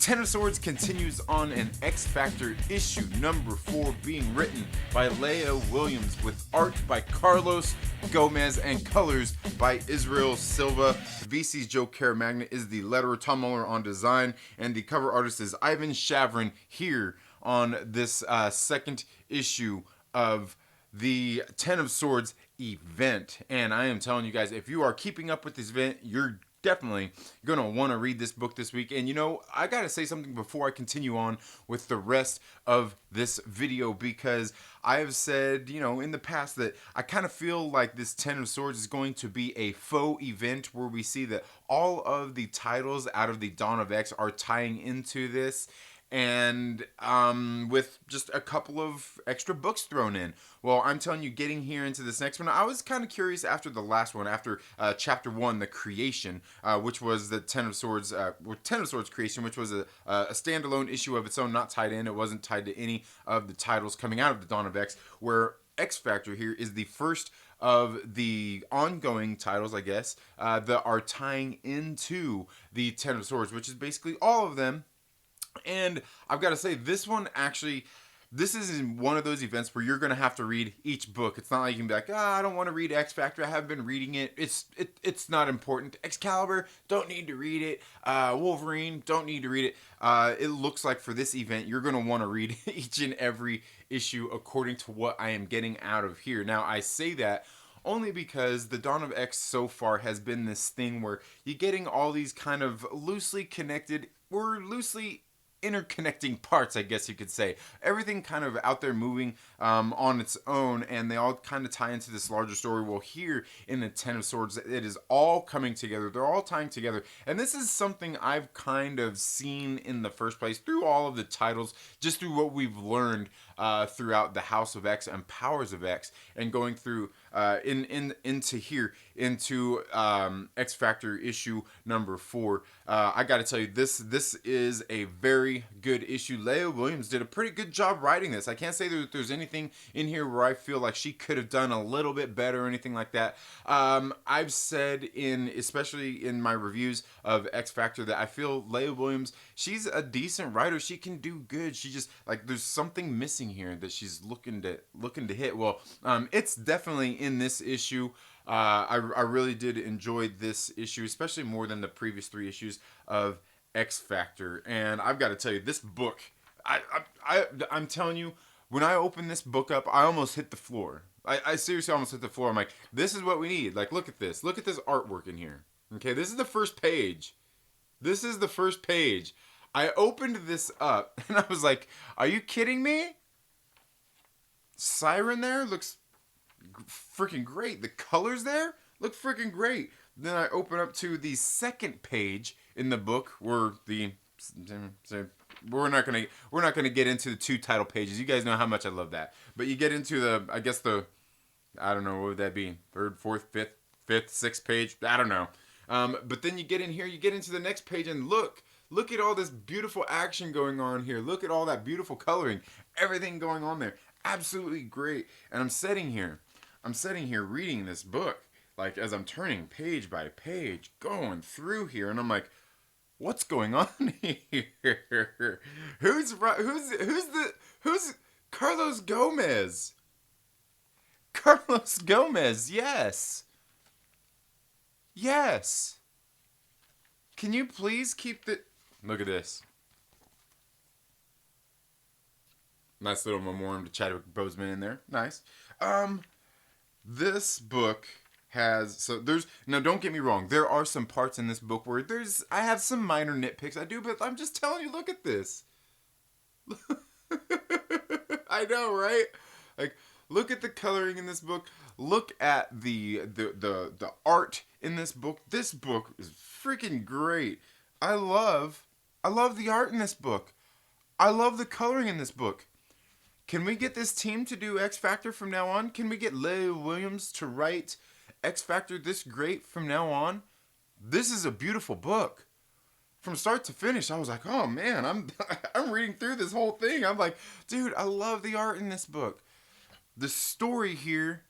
Ten of Swords continues on in X Factor issue number 4, being written by Leah Williams with art by Carlos Gomez and colors by Israel Silva. VCs Joe Caramagna is the letterer, Tom Muller on design, and the cover artist is Ivan Shavrin here on this second issue of the Ten of Swords event. And I am telling you guys, if you are keeping up with this event, you're definitely going to want to read this book this week. And you know, I got to say something before I continue on with the rest of this video, because I have said, you know, in the past that I kind of feel like this Ten of Swords is going to be a faux event where we see that all of the titles out of the Dawn of X are tying into this, and with just a couple of extra books thrown in. Well, I'm telling you, getting here into this next one, I was kind of curious after the last one, after chapter 1, the creation, which was the Ten of Swords creation, which was a standalone issue of its own, not tied in. It wasn't tied to any of the titles coming out of the Dawn of X, where X Factor here is the first of the ongoing titles, I guess, that are tying into the Ten of Swords, which is basically all of them. And I've got to say, this one actually, this is one of those events where you're going to have to read each book. It's not like you can be like, I don't want to read X Factor. I haven't been reading it. It's not important. Excalibur, don't need to read it. Wolverine, don't need to read it. It looks like for this event, you're going to want to read each and every issue according to what I am getting out of here. Now, I say that only because the Dawn of X so far has been this thing where you're getting all these kind of loosely connected or loosely interconnecting parts, I guess you could say. Everything kind of out there moving on its own, and they all kind of tie into this larger story. Well, here in the Ten of Swords, it is all coming together. They're all tying together, and this is something I've kind of seen in the first place through all of the titles, just through what we've learned throughout the House of X and Powers of X, and going through into here, into X Factor issue number 4. I gotta tell you, this is a very good issue. Leah Williams did a pretty good job writing this. I can't say that there's anything in here where I feel like she could have done a little bit better or anything like that. I've said, especially in my reviews of X Factor, that I feel Leah Williams, she's a decent writer. She can do good. She just, like, there's something missing here that she's looking to hit. Well, it's definitely in this issue. I really did enjoy this issue, especially more than the previous 3 issues of X Factor. And I've got to tell you, this book, I'm telling you, when I opened this book up, I almost hit the floor. I seriously almost hit the floor. I'm like, this is what we need. Like, look at this. Look at this artwork in here. Okay, this is the first page. This is the first page. I opened this up, and I was like, are you kidding me? Siren there looks freaking great. The colors there look freaking great. Then I open up to the second page in the book, where we're not gonna get into the 2 title pages. You guys know how much I love that. But you get into I don't know, what would that be? 3rd, 4th, 5th, 6th page? I don't know. But then you get in here, you get into the next page, and look at all this beautiful action going on here. Look at all that beautiful coloring, everything going on there. Absolutely great. And I'm sitting here reading this book, like, as I'm turning page by page, going through here, and I'm like, what's going on here? Who's Carlos Gomez? Carlos Gomez, yes. Yes. Can you please keep the... Look at this. Nice little memoriam to Chadwick Boseman in there. Nice. This book has... Now, don't get me wrong. There are some parts in this book where I have some minor nitpicks. I do, but I'm just telling you, look at this. I know, right? Like, look at the coloring in this book. Look at the art in this book. This book is freaking great. I love the art in this book. I love the coloring in this book. Can we get this team to do X Factor from now on? Can we get Leah Williams to write X Factor this great from now on? This is a beautiful book. From start to finish, I was like, oh man, I'm reading through this whole thing. I'm like, dude, I love the art in this book. The story here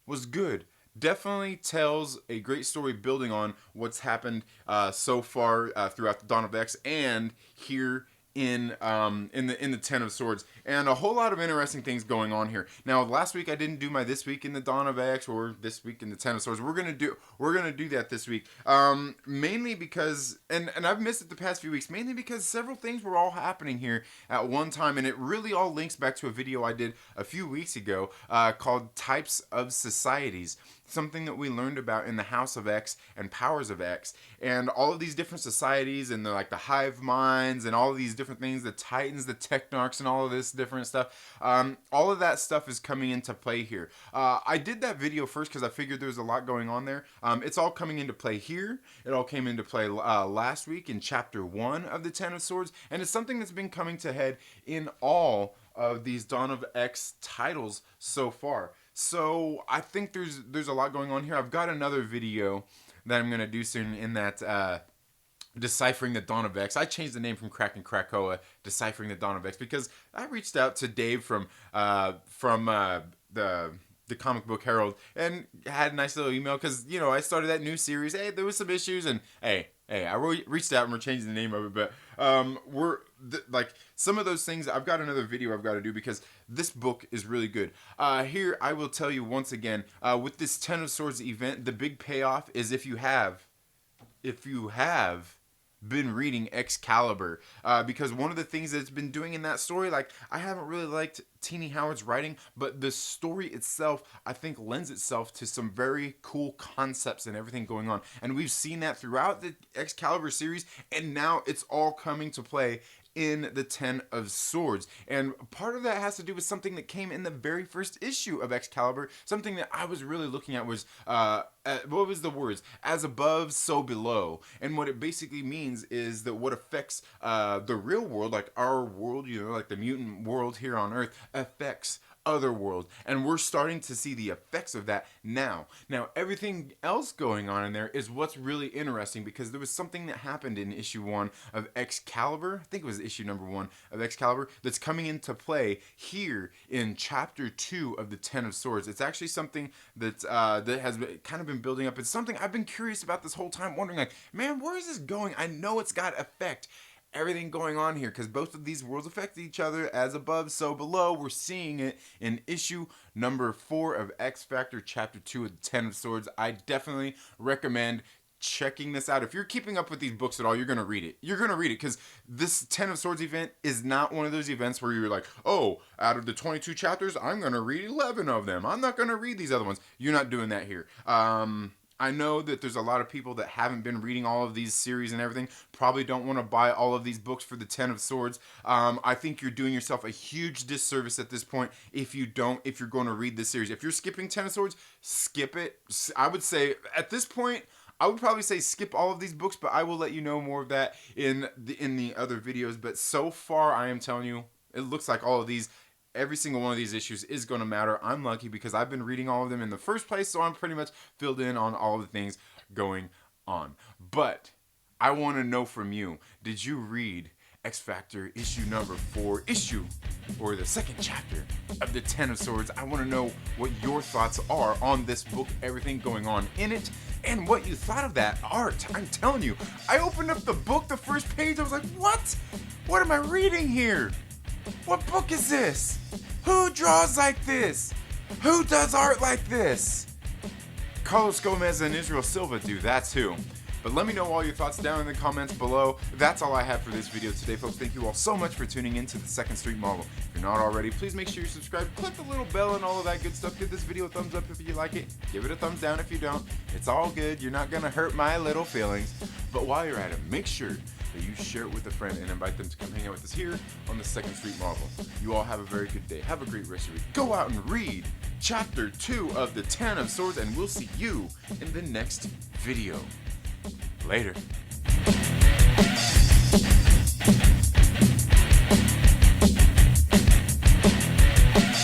was good. definitely tells a great story building on what's happened so far throughout the Dawn of X and here in the Ten of Swords, and a whole lot of interesting things going on here. Now, last week I didn't do my This Week in the Dawn of X or This Week in the Ten of Swords. We're gonna do that this week, mainly because and I've missed it the past few weeks, mainly because several things were all happening here at one time, and it really all links back to a video I did a few weeks ago called Types of Societies. Something that we learned about in the House of X and Powers of X, and all of these different societies, and the hive minds, and all of these different things, the Titans, the Technarchs, and all of this different stuff. All of that stuff is coming into play here. I did that video first because I figured there was a lot going on there. It's all coming into play here. It all came into play last week in Chapter 1 of the Ten of Swords, and it's something that's been coming to head in all of these Dawn of X titles so far. So I think there's a lot going on here. I've got another video that I'm gonna do soon in that Deciphering the Dawn of X. I changed the name from Krakoa, Deciphering the Dawn of X, because I reached out to Dave from the Comic Book Herald and had a nice little email because I started that new series. Hey, there was some issues, and hey, I reached out and we're changing the name of it, but some of those things, I've got another video I've got to do because this book is really good. Here, I will tell you once again, with this Ten of Swords event, the big payoff is if you have been reading Excalibur, because one of the things that it's been doing in that story, I haven't really liked Teenie Howard's writing, but the story itself, I think, lends itself to some very cool concepts and everything going on, and we've seen that throughout the Excalibur series, and now it's all coming to play in the Ten of Swords. And part of that has to do with something that came in the very first issue of Excalibur. Something that I was really looking at was, what was the words? As above, so below. And what it basically means is that what affects the real world, like our world, like the mutant world here on Earth, affects Otherworld, and we're starting to see the effects of that now. Now, everything else going on in there is what's really interesting, because there was something that happened in issue 1 of Excalibur, I think it was issue number 1 of Excalibur, that's coming into play here in chapter 2 of the Ten of Swords. It's actually something that has kind of been building up. It's something I've been curious about this whole time, wondering man, where is this going? I know it's got effect everything going on here, because both of these worlds affect each other. As above, so below. We're seeing it in issue number 4 of X Factor, chapter 2 of the Ten of Swords. I definitely recommend checking this out. If you're keeping up with these books at all, you're going to read it. You're going to read it, because this Ten of Swords event is not one of those events where you're like, oh, out of the 22 chapters, I'm going to read 11 of them. I'm not going to read these other ones. You're not doing that here. I know that there's a lot of people that haven't been reading all of these series and everything, probably don't want to buy all of these books for the Ten of Swords. I think you're doing yourself a huge disservice at this point if you're going to read this series. If you're skipping Ten of Swords, skip it. I would say, at this point, I would probably say skip all of these books, but I will let you know more of that in the other videos. But so far, I am telling you, it looks like all of these, every single one of these issues is going to matter. I'm lucky because I've been reading all of them in the first place, so I'm pretty much filled in on all of the things going on. But I want to know from you, did you read X Factor issue number 4, or the second chapter of the Ten of Swords? I want to know what your thoughts are on this book, everything going on in it, and what you thought of that art. I'm telling you, I opened up the book, the first page, I was like, what? What am I reading here? What book is this? Who draws like this? Who does art like this? Carlos Gomez and Israel Silva do, that's who. But let me know all your thoughts down in the comments below. That's all I have for this video today, folks. Thank you all so much for tuning in to the Second Street Marvel. If you're not already, please make sure you subscribe, click the little bell and all of that good stuff. Give this video a thumbs up if you like it. Give it a thumbs down if you don't. It's all good. You're not going to hurt my little feelings. But while you're at it, make sure that you share it with a friend and invite them to come hang out with us here on the Second Street Marvel. You all have a very good day. Have a great rest of your week. Go out and read Chapter 2 of the Ten of Swords, and we'll see you in the next video. Later.